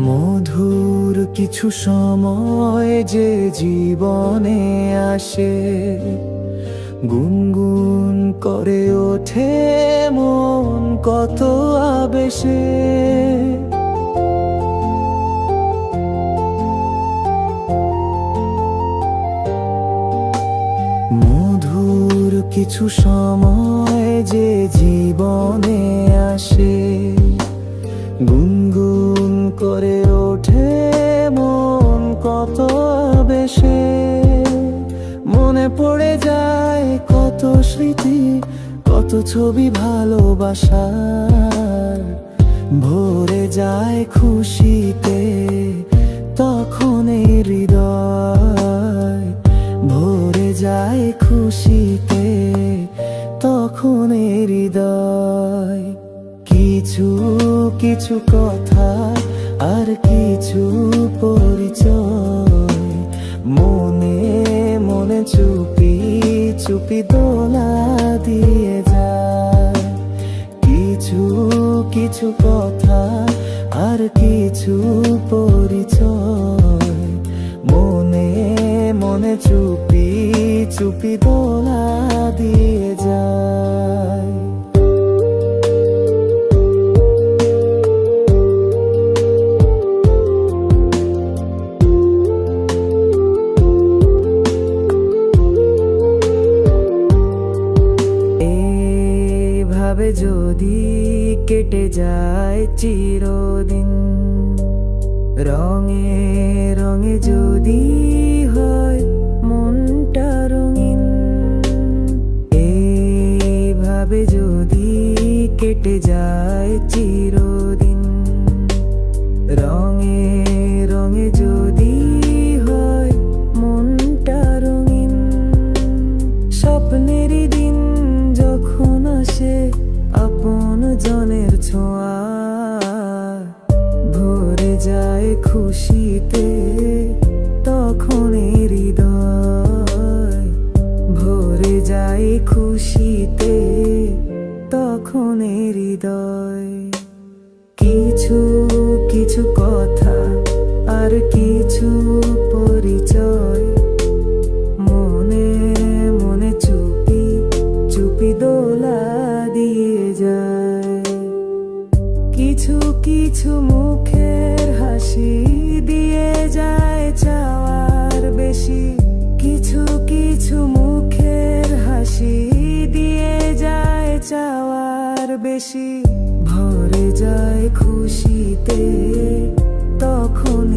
মধুর কিছু সময় যে জীবনে আসে, গুনগুন করে ওঠে মন কত আবেশে। মধুর কিছু সময় যে জীবনে আসে, গুনগুন করে ওঠে মন কত আবেশে। মনে পড়ে যায় কত স্মৃতি, কত ছবি ভালোবাসার। ভরে যায় খুশিতে তখন এই হৃদয়, ভরে যায় খুশিতে তখন এই হৃদয়। কিছু কিছু কথা আর কিছু পরিচয়, মনে মনে চুপি চুপি দোলা দিয়ে যায়। কিছু কিছু কথা আর কিছু পরিচয়, মনে মনে চুপি চুপি দোলা দিয়ে যায়। ভাবে যদি কেটে যায় চিরদিন, রঙে রঙে যদি হয় মনটা রঙিন। এইভাবে যদি কেটে যায় চিরদিন, রঙে রঙে যদি হয় মনটা রঙিন। স্বপ্নেরই দিন যখন আসে আপন জনের ছোঁয়া, ভরে যায় খুশিতে তখন হৃদয়, ভরে যায় খুশিতে তখন হৃদয়। কিছু কিছু কথা আর কিছু পরিচয়, মনে মনে চুপি চুপি দোলা দিয়ে যায়। কিছু কিছু মুখের হাসি দিয়ে যায় চাওয়ার বেশি, কিছু কিছু মুখের হাসি দিয়ে যায় চাওয়ার বেশি। ভরে যায় খুশিতে তখন